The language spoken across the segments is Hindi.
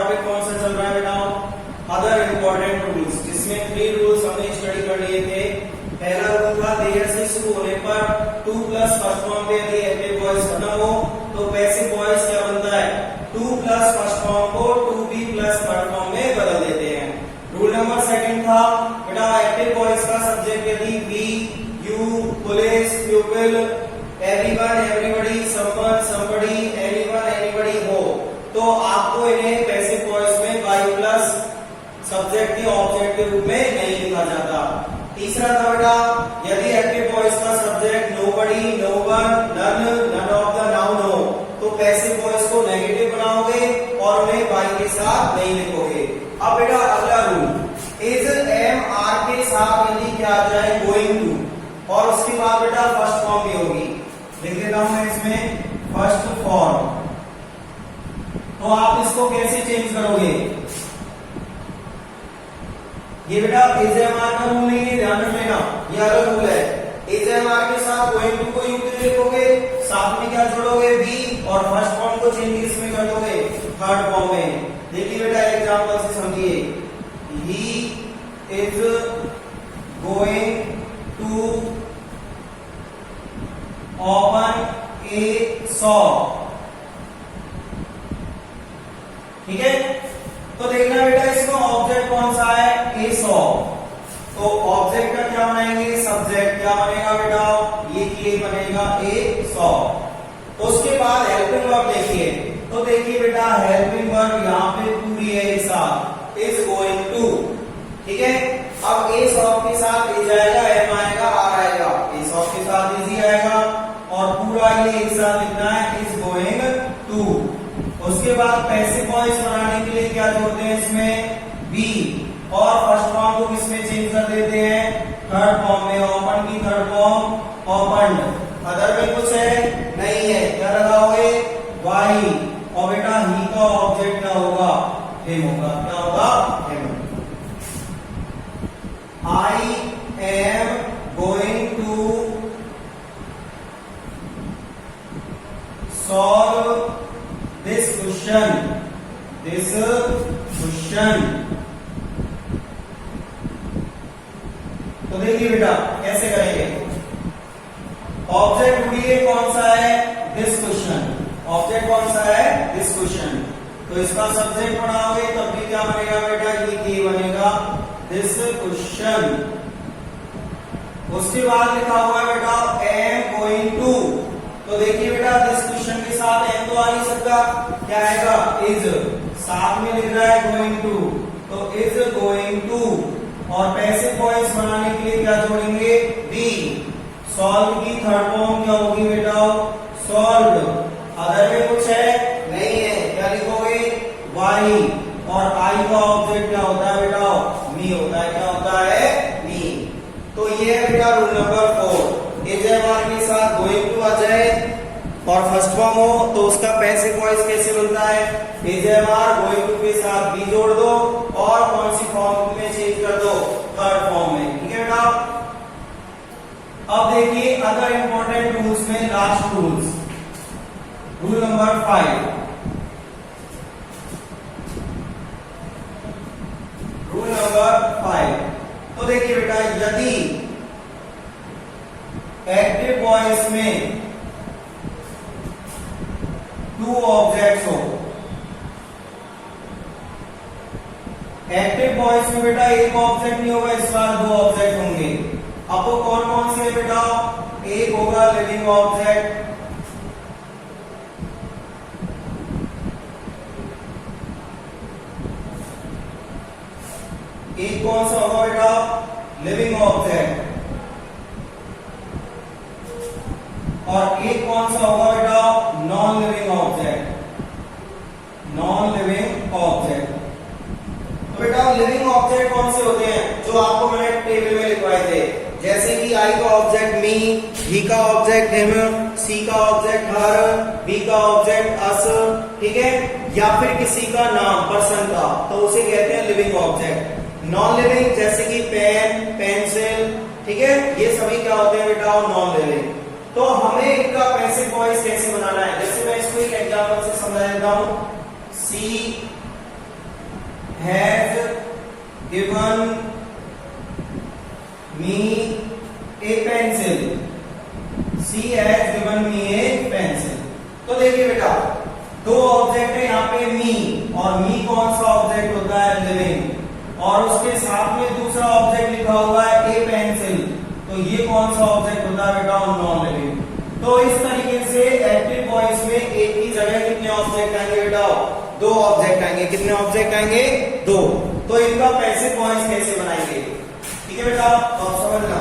टॉपिक कौन सा चल रहा है बेटा? अदर इंपॉर्टेंट रूल्स, जिसमें 3 रूल्स हमने स्टडी कर लिए थे। पहला रूल था देयर से शुरू होने पर 2 प्लस फर्स्ट फॉर्म पे यदि एक्टिव वॉइस बना हो तो पैसिव वॉइस क्या बनता है? 2 प्लस फर्स्ट फॉर्म को 2b प्लस थर्ड फॉर्म में बदल देते हैं। रूल नंबर सेकंड था बेटा एक्टिव वॉइस का सब्जेक्ट यदि we, you, police, pupil, everyone, everybody, someone, somebody, anyone, anybody हो तो आपको इन्हें पैसिव वॉइस में बाई प्लस सब्जेक्ट या ऑब्जेक्ट के रूप में नहीं लिखा जाता। तीसरा था बेटा यदि एक्टिव वॉइस का subject nobody, no one, none, none of the noun हो तो पैसिव वॉइस को नेगेटिव बनाओगे और उन्हें बाई के साथ नहीं लिखोगे। अब बेटा अगला रूल इज एम आर के साथ यदि क्या आ जाए गोइंग टू और उसके बाद बेटा फर्स्ट फॉर्म भी होगी, लिख देता हूं मैं इसमें फर्स्ट फॉर्म। तो आप इसको कैसे चेंज करोगे? ये बेटा इज एम आर का रूल नहीं है, ध्यान रख लेना, ये अलग रूल है। इज एम आर के साथ गोइंग टू को यू के लिखोगे, साथ में क्या जोड़ोगे बी और फर्स्ट फॉर्म को चेंज किसमें कर दोगे? थर्ड फॉर्म में। देखिए बेटा एग्जांपल से समझिए, he is going to open a shop, ठीक है। तो देखना बेटा इसमें ऑब्जेक्ट कौन सा है? ए शॉप। तो ऑब्जेक्ट का क्या बनाएंगे? सब्जेक्ट क्या बनेगा बेटा? ये बनेगा ए शॉप। उसके बाद हेल्पिंग वर्ब देखिए, तो देखिए बेटा हेल्पिंग वर्ब यहाँ पे पूरी है एक साथ, इज गोइंग टू, ठीक है। अब ए शॉप के साथ इज आएगा, एम आएगा, आर आएगा, ए शॉप के साथ इज ही आएगा और पूरा ये एक साथ लिखना है इज गोइंग टू। उसके बाद पैसिव वॉइस बनाने के लिए क्या जोड़ते हैं इसमें? बी और फर्स्ट फॉर्म को किसमें चेंज कर देते हैं? थर्ड फॉर्म में। ओपन की थर्ड फॉर्म ओपन्ड, अदर में कुछ है नहीं है, क्या लगाओगे? वाई। और बेटा ही का ऑब्जेक्ट क्या होगा? हिम होगा। क्या होगा? Him. I am going to solve this question, this question. तो देखिए बेटा कैसे करेंगे? ऑब्जेक्ट ढूंढिए कौन सा है? This question. ऑब्जेक्ट कौन सा है? This question. तो इसका सब्जेक्ट बनाओगे तब भी क्या बनेगा बेटा? ये बनेगा दिस क्वेश्चन। उसके बाद लिखा हुआ है बेटा एम गोइंग टू, तो देखिए बेटा दिस क्वेश्चन के साथ एम तो आ नहीं सकता, क्या आएगा? इज। साथ में लिख रहा है गोइंग टू, तो इज गोइंग टू। और पैसिव वॉइस बनाने के लिए क्या जोड़ेंगे? बी। सॉल्व की थर्ड फॉर्म क्या होगी बेटा? सॉल्व्ड। अदर में कुछ है नहीं है, क्या लिखोगे? वाई। और आई का ऑब्जेक्ट क्या होता है बेटा? मी होता है। क्या होता है? मी। तो ये है बेटा rule number 4। Is am are के साथ गोइंग टू आ जाए और फर्स्ट फॉर्म हो तो उसका पैसिव वॉइस कैसे बनता है? Is am are going to के साथ बी जोड़ दो और कौन सी फॉर्म में चेंज कर दो? थर्ड फॉर्म में, ठीक है बेटा। अब देखिए अदर इंपॉर्टेंट रूल्स में last rules, rule number 5। Rule number 5, तो देखिए बेटा यदि एक्टिव वॉइस में 2 ऑब्जेक्ट्स हो, एक्टिव वॉइस में बेटा एक ऑब्जेक्ट नहीं होगा, इस बार 2 ऑब्जेक्ट होंगे। अब वो कौन कौन से है बेटा? एक होगा लिविंग ऑब्जेक्ट, एक कौन सा होगा बेटा? लिविंग ऑब्जेक्ट, और एक कौन सा होगा बेटा? Non living object. Non living object, तो बेटा लिविंग ऑब्जेक्ट कौन से होते हैं? जो आपको मैंने टेबल में लिखवाए थे, जैसे कि आई का ऑब्जेक्ट मी, ही का ऑब्जेक्ट हिम, सी का ऑब्जेक्ट हर, बी का ऑब्जेक्ट अस, ठीक है। या फिर किसी का नाम, पर्सन का, तो उसे कहते हैं लिविंग ऑब्जेक्ट। नॉन लिविंग जैसे कि पेन, पेंसिल, ठीक है, ये सभी क्या होते हैं बेटा? Non living. तो हमें इनका पैसिव वॉइस कैसे बनाना है? जैसे मैं इसको एक एग्जांपल से समझा देता हूं। She has given me a pencil. She has given me a pencil. तो देखिए बेटा, दो ऑब्जेक्ट है यहाँ पे मी, और मी कौन सा ऑब्जेक्ट होता है? लिविंग। और उसके साथ में दूसरा ऑब्जेक्ट लिखा हुआ है ए पेंसिल, तो ये कौन सा ऑब्जेक्ट होता है बेटा? Non living. तो इस तरीके से एक्टिव वॉइस में एक ही जगह कितने ऑब्जेक्ट आएंगे बेटा? दो ऑब्जेक्ट आएंगे। कितने ऑब्जेक्ट आएंगे? दो। तो इनका पैसिव वॉइस कैसे बनाएंगे? ठीक है बेटा, तो आप समझना।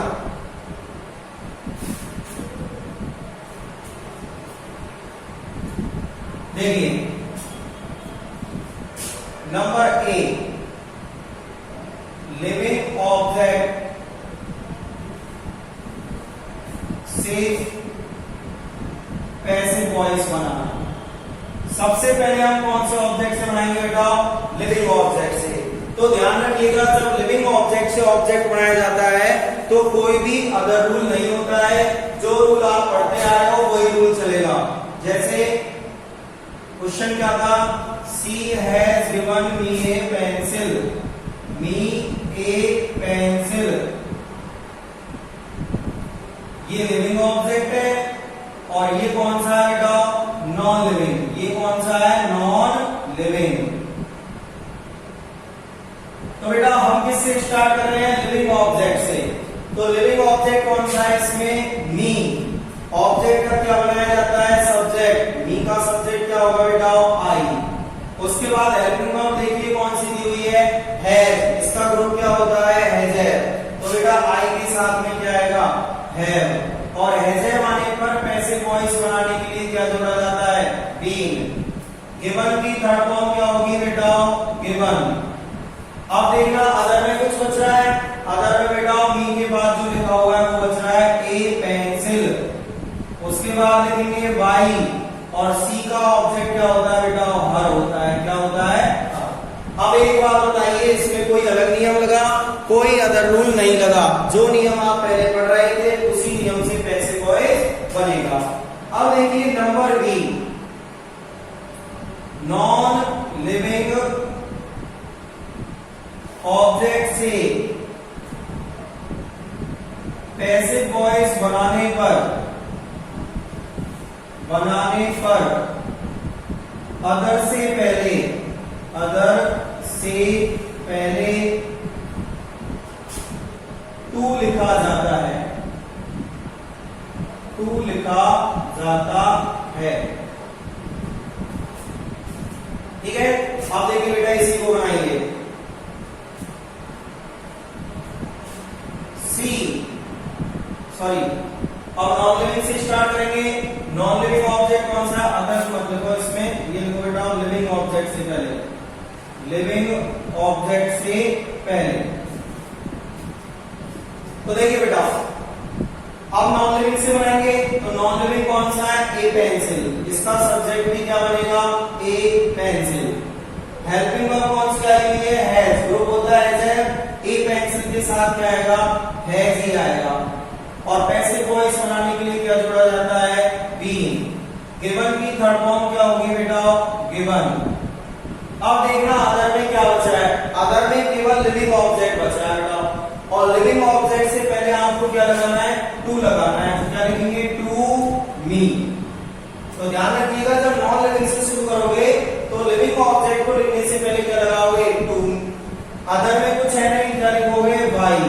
देखिए नंबर ए, लिविंग ऑब्जेक्ट से पैसिव वॉइस बनाना। सबसे पहले हम कौन से ऑब्जेक्ट से बनाएंगे बेटा? लिविंग ऑब्जेक्ट से। तो ध्यान रखिएगा, जब लिविंग ऑब्जेक्ट से ऑब्जेक्ट बनाया जाता है तो कोई भी अदर रूल नहीं होता है। जो रूल आप पढ़ते आए हो वही रूल चलेगा। जैसे क्वेश्चन क्या था? She has given me a pencil. Me a pencil, ये लिविंग ऑब्जेक्ट है। और ये कौन सा है बेटा? Non living. ये कौन सा है? Non living. तो बेटा हम किससे स्टार्ट कर रहे हैं? लिविंग ऑब्जेक्ट से। तो लिविंग ऑब्जेक्ट कौन सा है इसमें? मी। ऑब्जेक्ट का क्या बनाया जाता है? सब्जेक्ट। मी का सब्जेक्ट क्या होगा बेटा? आई। उसके बाद हेल्पिंग वर्ब देखिए कौन सी दी हुई है? हैव। इसका ग्रुप क्या होता है? हैज़। तो बेटा आई के साथ में क्या आएगा? हैव। और हैज़ आने पर पैसिव वॉइस बनाने के लिए क्या जोड़ा जाता है? बीन। गिवन की थर्ड फॉर्म क्या होगी बेटा? गिवन। अब देखना अदर में कुछ बच रहा है। अदर में बेटा मी के बाद जो लिखा हुआ है वो बच रहा है ए पेंसिल। उसके बाद लिखेंगे बाई, और सी का ऑब्जेक्ट क्या होता है बेटा? हर होता है। क्या होता है? अब एक बात बताइए, इसमें कोई अलग नियम लगा? कोई अदर रूल नहीं लगा। जो नियम आप पहले पढ़ रहे थे उसी नियम से पैसिव वॉइस बनेगा। अब देखिए number B, non living object से पैसिव वॉइस बनाने पर अदर से पहले टू लिखा जाता है। टू लिखा जाता है। ठीक है, आप देखिए बेटा इसी को बनाएंगे। अब नॉन लिविंग से स्टार्ट करेंगे। नॉन लिविंग ऑब्जेक्ट कौन सा? अदर मत लिखो इसमें, ये लिखो बेटा लिविंग ऑब्जेक्ट से पहले। लिविंग ऑब्जेक्ट से पहले। तो देखिए बेटा अब नॉन लिविंग से बनाएंगे। तो नॉन लिविंग कौन सा है? ए पेंसिल। इसका सब्जेक्ट भी क्या बनेगा? ए पेंसिल। हेल्पिंग वर्ब कौन सी आई हुई है? हैज। ग्रुप होता है हैज। ए पेंसिल के साथ क्या आएगा? हैज ही आएगा। और पैसिव वॉइस बनाने के लिए क्या जोड़ा जाता है? बीन। गिवन की थर्ड फॉर्म क्या होगी बेटा? गिवन। अब देखना अदर में क्या बच रहा है? अदर में केवल लिविंग ऑब्जेक्ट बच रहा है बेटा। और लिविंग ऑब्जेक्ट से पहले आपको क्या लगाना है? टू लगाना है। तो क्या लिखेंगे? To me. तो ध्यान रखिएगा, जब नॉन लिविंग से शुरू करोगे तो लिविंग ऑब्जेक्ट को लिखने से पहले क्या लगाओगे? टू। अदर में कुछ है नहीं, क्या लिखोगे? बाई।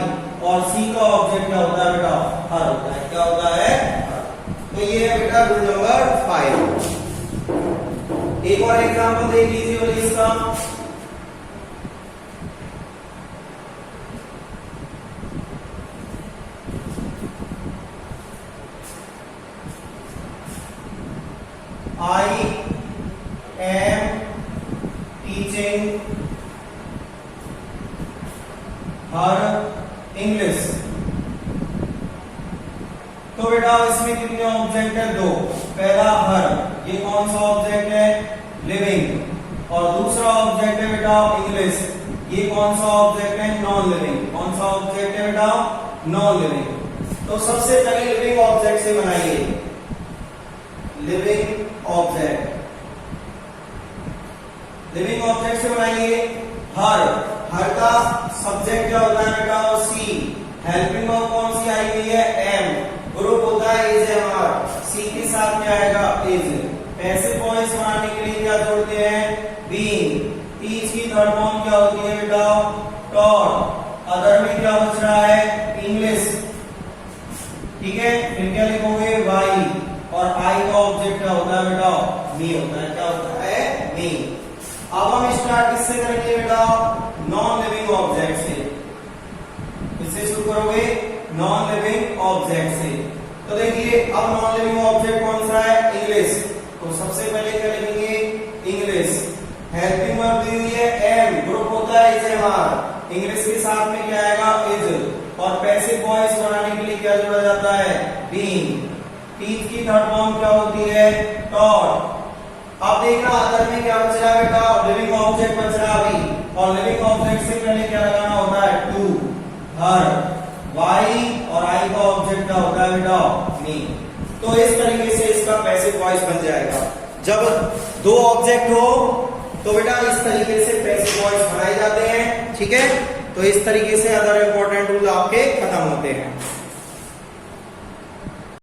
और सी का ऑब्जेक्ट क्या होता है बेटा? हर होता है। क्या होता है? तो ये है बेटा रूल नंबर 5। एक और एग्जांपल देख लीजिए बोलिए इसका। I am teaching her English। तो बेटा इसमें कितने ऑब्जेक्ट है? दो। पहला हर, ये कौन सा ऑब्जेक्ट है? लिविंग। और दूसरा ऑब्जेक्ट है बेटा इंग्लिश, ये कौन सा ऑब्जेक्ट है? Non living. कौन सा ऑब्जेक्ट है बेटा? Non living. तो सबसे पहले लिविंग ऑब्जेक्ट से बनाइए। लिविंग ऑब्जेक्ट से बनाइए। हर का सब्जेक्ट क्या होता है बेटा, वो सी। हेल्पिंग वर्ब कौन सी आई हुई है, एम। ग्रुप होता है इज एम आर, सी के साथ क्या आएगा, इज। पैसिव वॉइस बनाने के लिए क्या जोड़ते हैं, बीइंग। टीच की थर्ड फॉर्म क्या होती है बेटा, टॉट। अदर में क्या बच रहा है, इंग्लिश। ठीक है, फिर क्या लिखोगे, वाई। और आई का ऑब्जेक्ट क्या होता है बेटा, मी होता है। क्या होता है, मी। अब हम स्टार्ट किससे करेंगे बेटा, नॉन लिविंग ऑब्जेक्ट से। किससे शुरू करोगे, नॉन लिविंग ऑब्जेक्ट से। तो देखिए अब नॉन लिविंग ऑब्जेक्ट कौन सा है, इंग्लिश। तो सबसे पहले क्या लिखेंगे, इंग्लिश। हेल्पिंग वर्ब दी हुई है एम, ग्रुप होता है इज एम आर। इंग्लिश के साथ में क्या आएगा, इज। और पैसिव वॉइस बनाने के लिए क्या जोड़ा जाता है, बीइंग। टीच की थर्ड फॉर्म क्या होती है, टॉट। अब देखना अदर में क्या बच रहा है बेटा, लिविंग ऑब्जेक्ट बच रहा अभी। और लिविंग ऑब्जेक्ट से पहले क्या लगाना होता है, टू। हर, वाई और आई का ऑब्जेक्ट क्या होता है बेटा, मी। तो इस तरीके से इसका पैसिव वॉइस बन जाएगा। जब दो ऑब्जेक्ट हो तो बेटा इस तरीके से पैसिव वॉइस बनाए जाते हैं। ठीक है, तो इस तरीके से अदर इंपॉर्टेंट रूल आपके खत्म होते हैं।